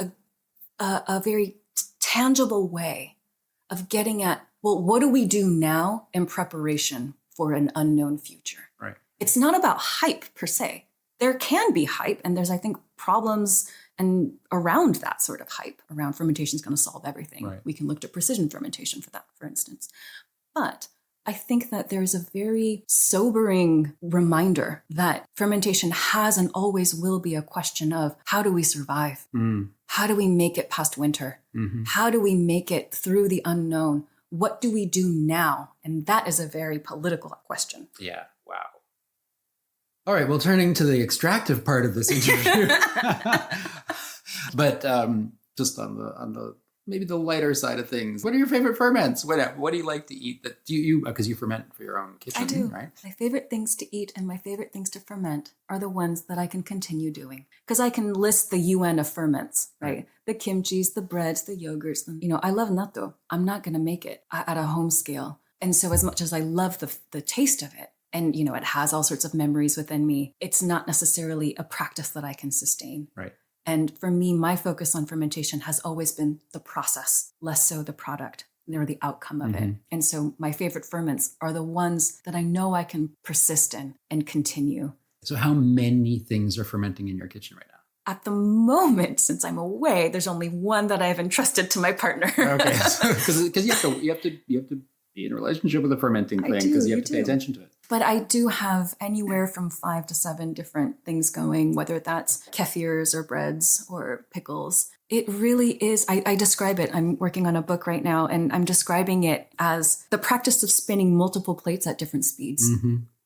C: a very tangible way of getting at, well, what do we do now in preparation for an unknown future?
A: Right.
C: It's not about hype per se. There can be hype, and there's, I think, problems and around that sort of hype around fermentation is going to solve everything.
A: Right.
C: We can look to precision fermentation for that, for instance. But I think that there's a very sobering reminder that fermentation has and always will be a question of how do we survive? How do we make it past winter? How do we make it through the unknown? What do we do now? And that is a very political question.
A: Yeah. Wow. All right. Well, turning to the extractive part of this interview, but just on the maybe the lighter side of things, what are your favorite ferments? What do you like to eat? That you because you ferment for your own kitchen,
C: I do.
A: Right?
C: My favorite things to eat and my favorite things to ferment are the ones that I can continue doing, because I can list the UN of ferments, right? The kimchis, the breads, the yogurts. I love natto. I'm not going to make it at a home scale. And so as much as I love the taste of it, and, it has all sorts of memories within me, it's not necessarily a practice that I can sustain.
A: Right.
C: And for me, my focus on fermentation has always been the process, less so the product or the outcome of it. And so my favorite ferments are the ones that I know I can persist in and continue.
A: So how many things are fermenting in your kitchen right now?
C: At the moment, since I'm away, there's only one that I have entrusted to my partner.
A: Okay, because you have to be in a relationship with a fermenting thing, because you have to pay attention to it.
C: But I do have anywhere from 5 to 7 different things going, whether that's kefirs or breads or pickles. It really is. I describe it. I'm working on a book right now, and I'm describing it as the practice of spinning multiple plates at different speeds.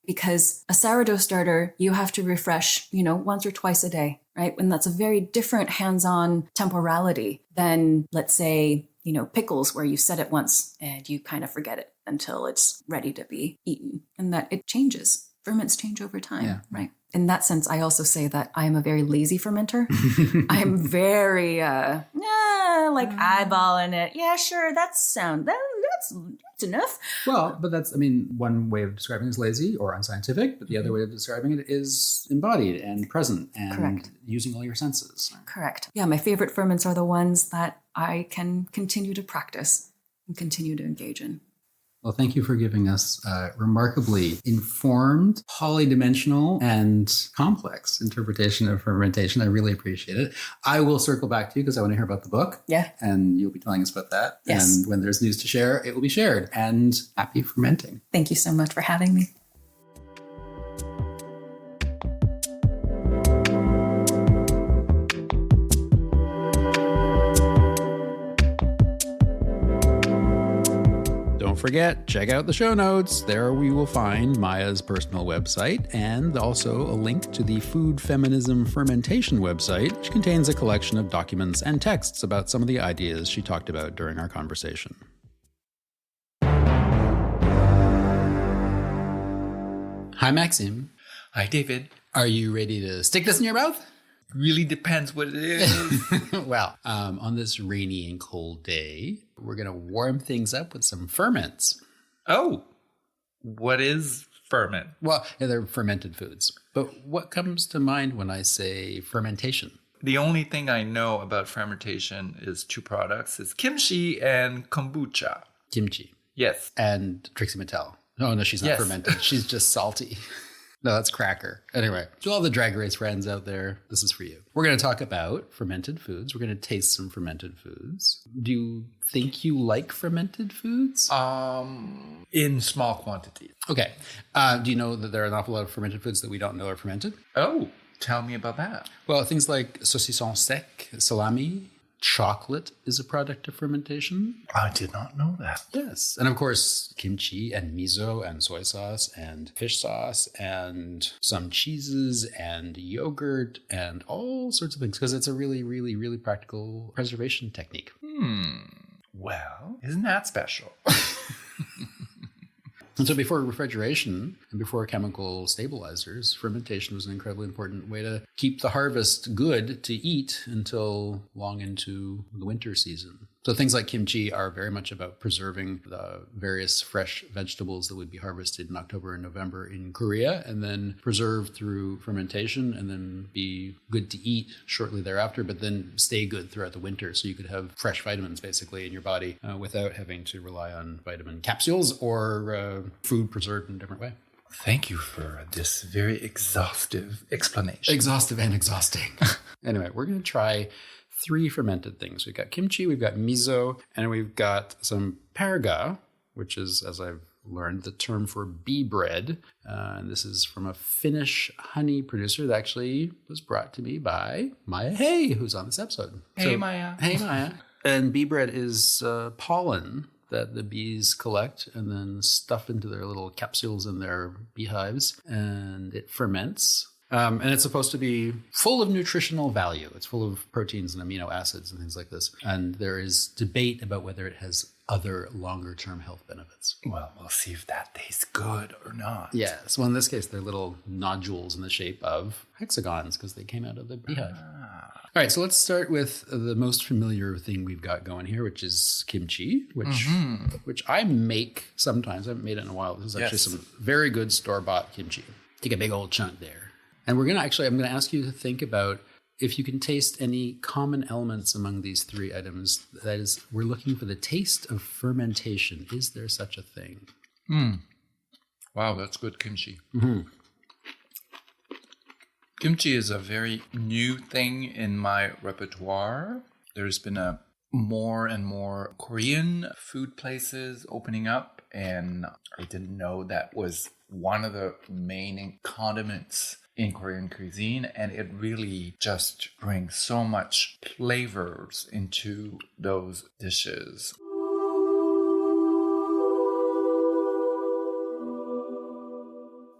C: Because a sourdough starter, you have to refresh, once or twice a day, right? And that's a very different hands-on temporality than, let's say, pickles, where you set it once and you kind of forget it until it's ready to be eaten, and that it changes. Ferments change over time, right? In that sense, I also say that I am a very lazy fermenter. I'm very, eyeballing it. Yeah, sure, that's enough.
A: Well, but that's, one way of describing it is lazy or unscientific, but the other way of describing it is embodied and present and
C: Correct.
A: Using all your senses.
C: Correct. Yeah, my favorite ferments are the ones that I can continue to practice and continue to engage in.
A: Well, thank you for giving us a remarkably informed, polydimensional, and complex interpretation of fermentation. I really appreciate it. I will circle back to you because I want to hear about the book.
C: Yeah.
A: And you'll be telling us about that.
C: Yes.
A: And when there's news to share, it will be shared. And happy fermenting.
C: Thank you so much for having me.
A: Don't forget, check out the show notes. There we will find Maya's personal website and also a link to the Food Feminism Fermentation website, which contains a collection of documents and texts about some of the ideas she talked about during our conversation. Hi, Maxime.
D: Hi, David.
A: Are you ready to stick this in your mouth?
D: Really depends what it is.
A: Well, on this rainy and cold day, we're going to warm things up with some ferments.
D: Oh, what is ferment?
A: Well, they're fermented foods. But what comes to mind when I say fermentation?
D: The only thing I know about fermentation is 2 products. It's kimchi and kombucha.
A: Kimchi.
D: Yes.
A: And Trixie Mattel. Oh, no, she's not fermented. She's just salty. No, that's cracker. Anyway, to all the Drag Race friends out there, this is for you. We're going to talk about fermented foods. We're going to taste some fermented foods. Do you think you like fermented foods?
D: In small quantities.
A: Okay. Do you know that there are an awful lot of fermented foods that we don't know are fermented?
D: Oh, tell me about that.
A: Well, things like saucisson sec, salami, chocolate is a product of fermentation.
D: I did not know that.
A: Yes. And of course, kimchi and miso and soy sauce and fish sauce and some cheeses and yogurt and all sorts of things because it's a really, really, really practical preservation technique.
D: Well, isn't that special?
A: And so before refrigeration and before chemical stabilizers, fermentation was an incredibly important way to keep the harvest good to eat until long into the winter season. So things like kimchi are very much about preserving the various fresh vegetables that would be harvested in October and November in Korea and then preserved through fermentation and then be good to eat shortly thereafter, but then stay good throughout the winter. So you could have fresh vitamins basically in your body without having to rely on vitamin capsules or food preserved in a different way.
D: Thank you for this very exhaustive explanation.
A: Exhaustive and exhausting. Anyway, we're going to try 3 fermented things. We've got kimchi, we've got miso, and we've got some perga, which is, as I've learned, the term for bee bread. And this is from a Finnish honey producer that actually was brought to me by Maya Hay, who's on this episode.
D: Hey, Maya.
A: Hey, Maya. And bee bread is pollen that the bees collect and then stuff into their little capsules in their beehives, and it ferments. And it's supposed to be full of nutritional value. It's full of proteins and amino acids and things like this. And there is debate about whether it has other longer-term health benefits.
D: Well, we'll see if that tastes good or not.
A: Yes. Well, in this case, they're little nodules in the shape of hexagons because they came out of the beehive. All right, so let's start with the most familiar thing we've got going here, which is kimchi, which I make sometimes. I haven't made it in a while. This is actually some very good store-bought kimchi. Take a big old chunk there. And I'm going to ask you to think about if you can taste any common elements among these 3 items. That is, we're looking for the taste of fermentation. Is there such a thing?
D: Wow, that's good kimchi. Kimchi is a very new thing in my repertoire. There's been a more and more Korean food places opening up, and I didn't know that was one of the main condiments in Korean cuisine, and it really just brings so much flavors into those dishes.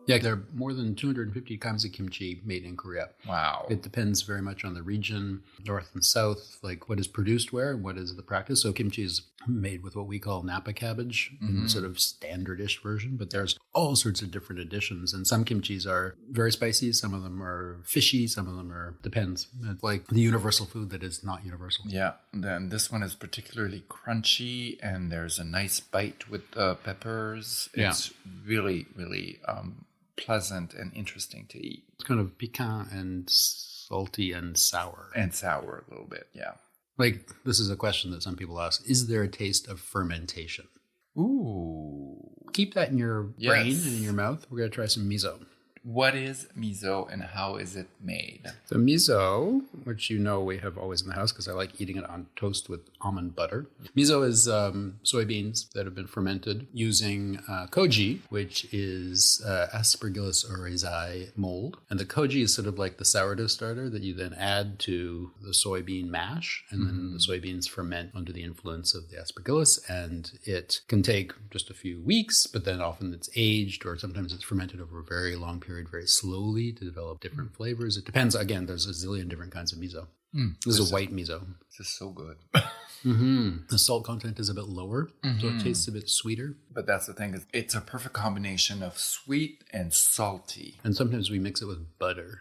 A: Yeah, there are more than 250 kinds of kimchi made in Korea.
D: Wow.
A: It depends very much on the region, north and south, like what is produced where and what is the practice. So kimchi is made with what we call napa cabbage in sort of standardish version, but there's all sorts of different additions. And some kimchis are very spicy, some of them are fishy, some of them are, depends. It's like the universal food that is not universal.
D: Yeah, then this one is particularly crunchy, and there's a nice bite with the peppers. It's really, really pleasant and interesting to eat.
A: It's kind of piquant and salty and sour.
D: And sour a little bit, yeah.
A: Like, this is a question that some people ask. Is there a taste of fermentation?
D: Ooh.
A: Keep that in your brain and in your mouth. We're going to try some miso.
D: What is miso and how is it made?
A: The miso, which you know we have always in the house because I like eating it on toast with almond butter. Miso is soybeans that have been fermented using koji, which is Aspergillus oryzae mold. And the koji is sort of like the sourdough starter that you then add to the soybean mash. And then the soybeans ferment under the influence of the Aspergillus. And it can take just a few weeks, but then often it's aged or sometimes it's fermented over a very long period very slowly to develop different flavors. It depends. Again, there's a zillion different kinds of miso. This is a white miso.
D: This is so good.
A: The salt content is a bit lower, so it tastes a bit sweeter.
D: But that's the thing. It's a perfect combination of sweet and salty.
A: And sometimes we mix it with butter.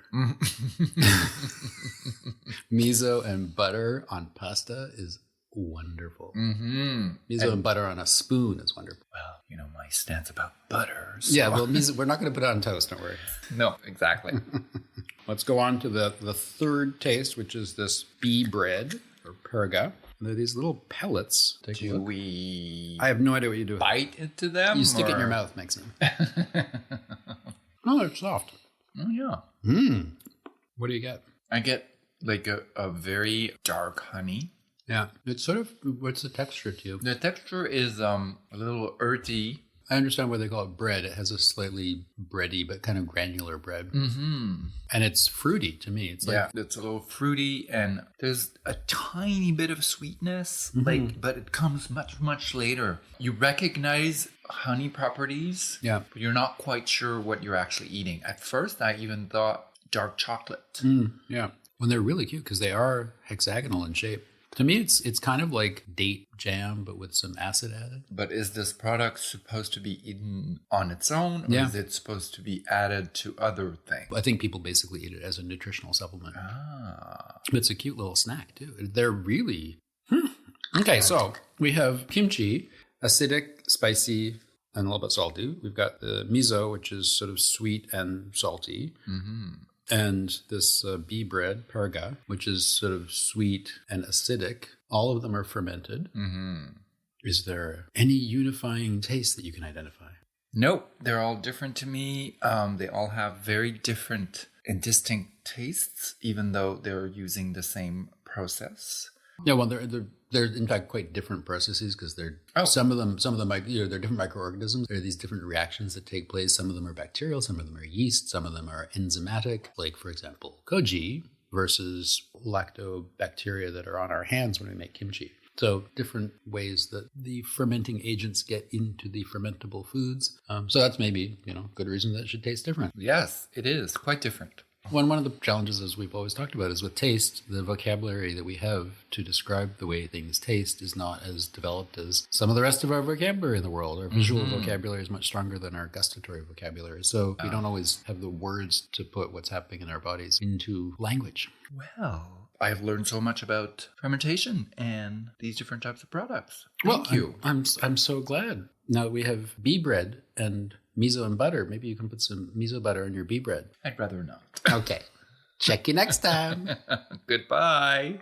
A: Miso and butter on pasta is wonderful. Miso and butter on a spoon is wonderful.
D: Well, you know my stance about butter. So.
A: Yeah, well, miso, we're not going to put it on toast, don't worry.
D: No, exactly.
A: Let's go on to the third taste, which is this bee bread or perga. They're these little pellets.
D: Do we
A: I have no idea what you do with
D: bite into them?
A: You stick it in your mouth, Maxime. Oh, they're soft.
D: Oh, yeah.
A: What do you get?
D: I get like a very dark honey.
A: Yeah. It's sort of, what's the texture to you?
D: The texture is a little earthy.
A: I understand why they call it bread. It has a slightly bready but kind of granular bread. Mm-hmm. And it's fruity to me. It's like,
D: it's a little fruity and there's a tiny bit of sweetness, but it comes much, much later. You recognize honey properties, but you're not quite sure what you're actually eating. At first, I even thought dark chocolate.
A: Yeah. When they're really cute because they are hexagonal in shape. To me, it's kind of like date jam, but with some acid added.
D: But is this product supposed to be eaten on its own, or is it supposed to be added to other things?
A: I think people basically eat it as a nutritional supplement. But it's a cute little snack, too. They're really... Okay, so we have kimchi, acidic, spicy, and a little bit salty. We've got the miso, which is sort of sweet and salty. And this bee bread, perga, which is sort of sweet and acidic. All of them are fermented. Is there any unifying taste that you can identify?
D: Nope. They're all different to me. They all have very different and distinct tastes, even though they're using the same process.
A: Yeah, well, they're in fact quite different processes because they're some of them they're different microorganisms. There are these different reactions that take place. Some of them are bacterial, some of them are yeast, some of them are enzymatic. Like for example, koji versus lactobacteria that are on our hands when we make kimchi. So different ways that the fermenting agents get into the fermentable foods. So that's maybe good reason that it should taste different.
D: Yes, it is quite different.
A: One of the challenges, as we've always talked about, is with taste, the vocabulary that we have to describe the way things taste is not as developed as some of the rest of our vocabulary in the world. Our visual vocabulary is much stronger than our gustatory vocabulary. So we don't always have the words to put what's happening in our bodies into language.
D: Well, I've learned so much about fermentation and these different types of products.
A: Thank you. I'm so glad. Now that we have bee bread and miso and butter, maybe you can put some miso butter in your bee bread.
D: I'd rather not.
A: Okay. Check you next time.
D: Goodbye.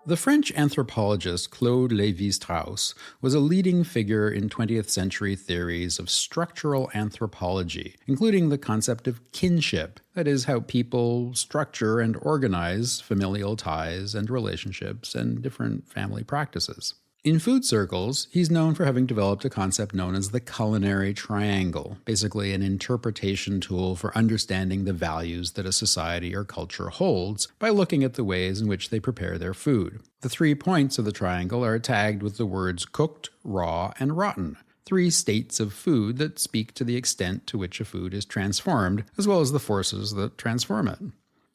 A: The French anthropologist Claude Lévi-Strauss was a leading figure in 20th century theories of structural anthropology, including the concept of kinship, that is, how people structure and organize familial ties and relationships and different family practices. In food circles, he's known for having developed a concept known as the culinary triangle, basically an interpretation tool for understanding the values that a society or culture holds by looking at the ways in which they prepare their food. The 3 points of the triangle are tagged with the words cooked, raw, and rotten, 3 states of food that speak to the extent to which a food is transformed, as well as the forces that transform it.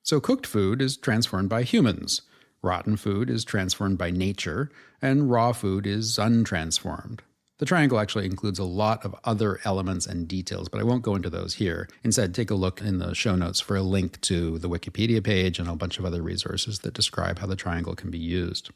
A: So cooked food is transformed by humans. Rotten food is transformed by nature, and raw food is untransformed. The triangle actually includes a lot of other elements and details, but I won't go into those here. Instead, take a look in the show notes for a link to the Wikipedia page and a bunch of other resources that describe how the triangle can be used.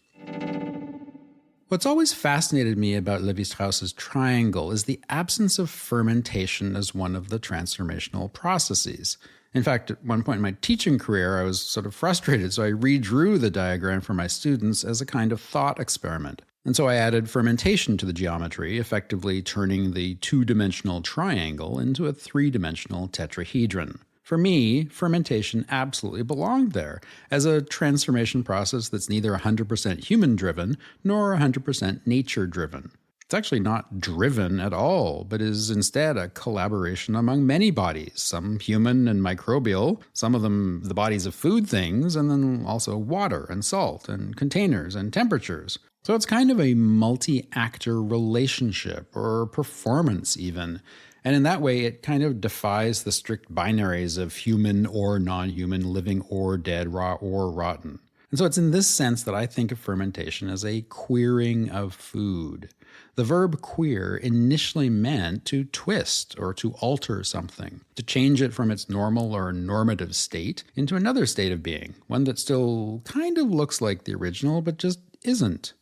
A: What's always fascinated me about Lévi-Strauss's triangle is the absence of fermentation as one of the transformational processes. In fact, at one point in my teaching career, I was sort of frustrated, so I redrew the diagram for my students as a kind of thought experiment. And so I added fermentation to the geometry, effectively turning the 2-dimensional triangle into a 3-dimensional tetrahedron. For me, fermentation absolutely belonged there, as a transformation process that's neither 100% human-driven nor 100% nature-driven. It's actually not driven at all, but is instead a collaboration among many bodies, some human and microbial, some of them the bodies of food things, and then also water and salt and containers and temperatures. So it's kind of a multi-actor relationship, or performance even. And in that way, it kind of defies the strict binaries of human or non-human, living or dead, raw or rotten. And so it's in this sense that I think of fermentation as a queering of food. The verb queer initially meant to twist or to alter something, to change it from its normal or normative state into another state of being, one that still kind of looks like the original, but just isn't.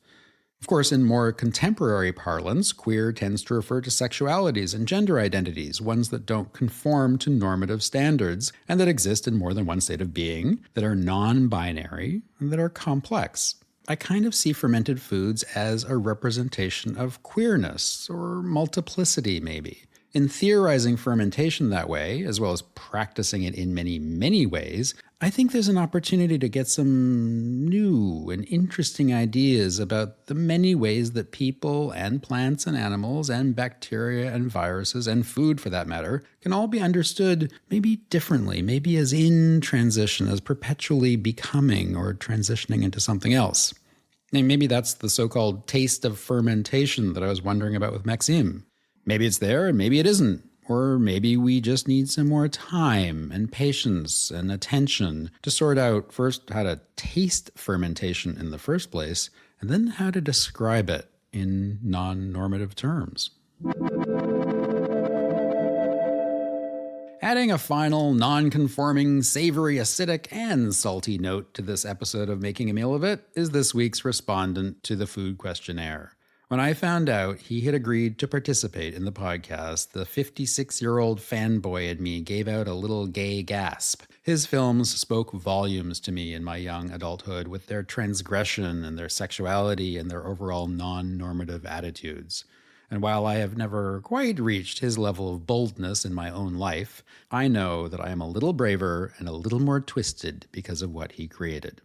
A: Of course, in more contemporary parlance, queer tends to refer to sexualities and gender identities, ones that don't conform to normative standards and that exist in more than one state of being, that are non-binary, and that are complex. I kind of see fermented foods as a representation of queerness, or multiplicity maybe. In theorizing fermentation that way, as well as practicing it in many, many ways, I think there's an opportunity to get some new and interesting ideas about the many ways that people and plants and animals and bacteria and viruses and food, for that matter, can all be understood maybe differently, maybe as in transition, as perpetually becoming or transitioning into something else. And maybe that's the so-called taste of fermentation that I was wondering about with Maxime. Maybe it's there and maybe it isn't. Or maybe we just need some more time and patience and attention to sort out first how to taste fermentation in the first place, and then how to describe it in non-normative terms. Adding a final, non-conforming, savory, acidic, and salty note to this episode of Making a Meal of It is this week's respondent to the Food Questionnaire. When I found out he had agreed to participate in the podcast, the 56-year-old fanboy in me gave out a little gay gasp. His films spoke volumes to me in my young adulthood with their transgression and their sexuality and their overall non-normative attitudes. And while I have never quite reached his level of boldness in my own life, I know that I am a little braver and a little more twisted because of what he created.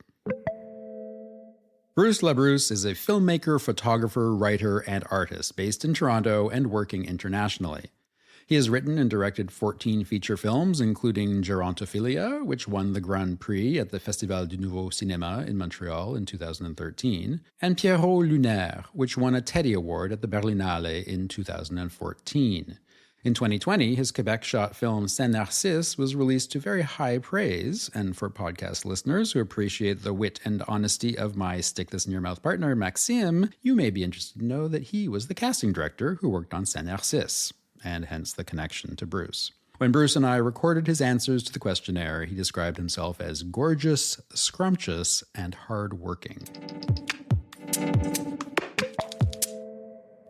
A: Bruce LaBruce is a filmmaker, photographer, writer, and artist based in Toronto and working internationally. He has written and directed 14 feature films, including Gerontophilia, which won the Grand Prix at the Festival du Nouveau Cinéma in Montreal in 2013, and Pierrot Lunaire, which won a Teddy Award at the Berlinale in 2014. In 2020, his Quebec-shot film Saint-Narcisse was released to very high praise, and for podcast listeners who appreciate the wit and honesty of my stick-this-in-your-mouth partner, Maxime, you may be interested to know that he was the casting director who worked on Saint-Narcisse, and hence the connection to Bruce. When Bruce and I recorded his answers to the questionnaire, he described himself as gorgeous, scrumptious, and hard-working.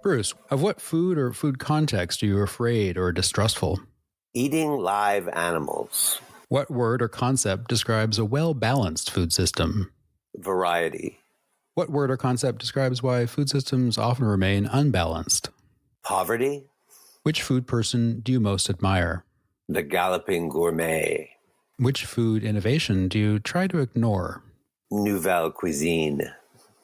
A: Bruce, of what food or food context are you afraid or distrustful?
E: Eating live animals.
A: What word or concept describes a well-balanced food system?
E: Variety.
A: What word or concept describes why food systems often remain unbalanced?
E: Poverty.
A: Which food person do you most admire?
E: The galloping gourmet.
A: Which food innovation do you try to ignore?
E: Nouvelle cuisine.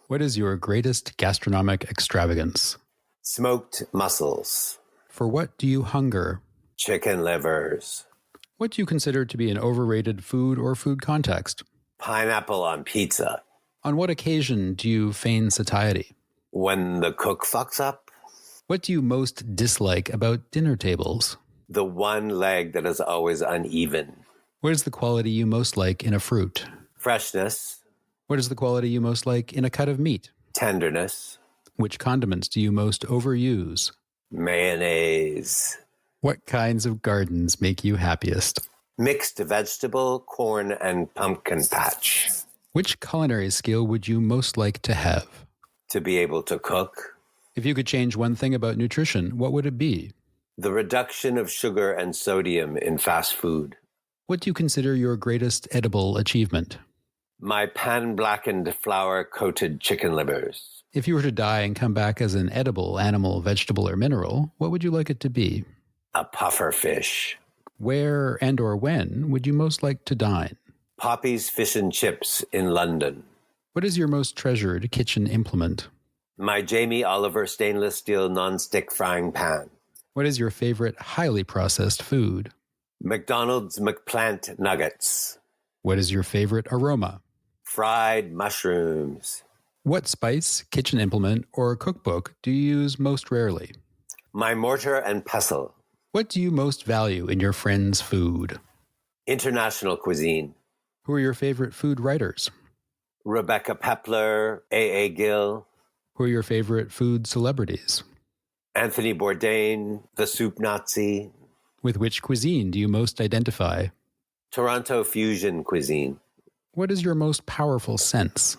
A: What is your greatest gastronomic extravagance?
E: Smoked mussels.
A: For what do you hunger?
E: Chicken livers.
A: What do you consider to be an overrated food or food context?
E: Pineapple on pizza.
A: On what occasion do you feign satiety?
E: When the cook fucks up.
A: What do you most dislike about dinner tables?
E: The one leg that is always uneven.
A: What is the quality you most like in a fruit?
E: Freshness.
A: What is the quality you most like in a cut of meat?
E: Tenderness.
A: Which condiments do you most overuse?
E: Mayonnaise.
A: What kinds of gardens make you happiest?
E: Mixed vegetable, corn, and pumpkin patch.
A: Which culinary skill would you most like to have?
E: To be able to cook.
A: If you could change one thing about nutrition, what would it be?
E: The reduction of sugar and sodium in fast food.
A: What do you consider your greatest edible achievement?
E: My pan-blackened flour-coated chicken livers.
A: If you were to die and come back as an edible animal, vegetable, or mineral, what would you like it to be?
E: A puffer fish.
A: Where and or when would you most like to dine?
E: Poppy's Fish and Chips in London.
A: What is your most treasured kitchen implement?
E: My Jamie Oliver stainless steel nonstick frying pan.
A: What is your favorite highly processed food?
E: McDonald's McPlant nuggets.
A: What is your favorite aroma?
E: Fried mushrooms.
A: What spice, kitchen implement, or cookbook do you use most rarely?
E: My mortar and pestle.
A: What do you most value in your friend's food?
E: International cuisine.
A: Who are your favorite food writers?
E: Rebecca Pepler, A.A. Gill.
A: Who are your favorite food celebrities?
E: Anthony Bourdain, the Soup Nazi.
A: With which cuisine do you most identify?
E: Toronto fusion cuisine.
A: What is your most powerful sense?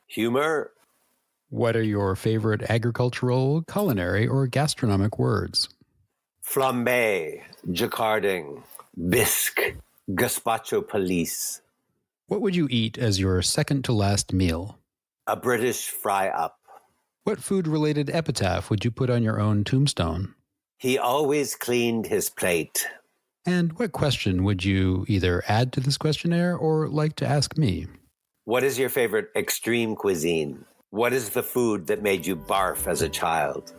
E: Humor.
A: What are your favorite agricultural, culinary, or gastronomic words?
E: Flambe, jacquarding, bisque, gazpacho police.
A: What would you eat as your second to last meal?
E: A British fry-up.
A: What food-related epitaph would you put on your own tombstone?
E: He always cleaned his plate.
A: And what question would you either add to this questionnaire or like to ask me?
E: What is your favorite extreme cuisine? What is the food that made you barf as a child?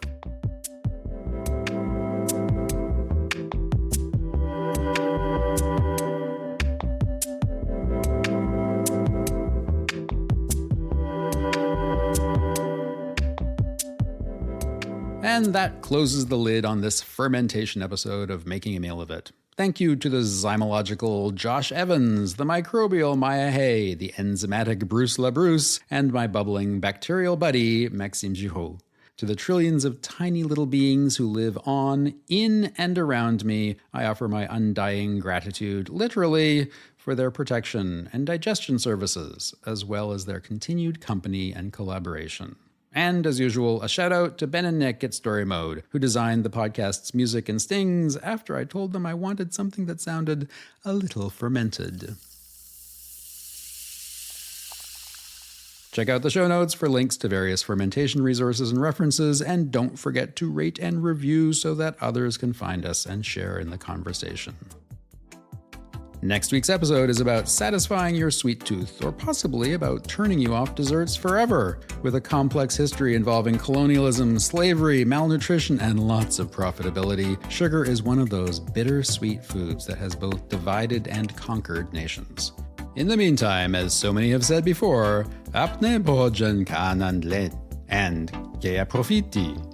A: And that closes the lid on this fermentation episode of Making a Meal of It. Thank you to the zymological Josh Evans, the microbial Maya Hay, the enzymatic Bruce LaBruce, and my bubbling bacterial buddy, Maxime Giraud. To the trillions of tiny little beings who live on, in, and around me, I offer my undying gratitude, literally, for their protection and digestion services, as well as their continued company and collaboration. And, as usual, a shout-out to Ben and Nick at Story Mode, who designed the podcast's music and stings after I told them I wanted something that sounded a little fermented. Check out the show notes for links to various fermentation resources and references, and don't forget to rate and review so that others can find us and share in the conversation. Next week's episode is about satisfying your sweet tooth, or possibly about turning you off desserts forever, with a complex history involving colonialism, slavery, malnutrition, and lots of profitability. Sugar is one of those bittersweet foods that has both divided and conquered nations. In the meantime, as so many have said before, apne bhojan ka aanand le, and que approfiti.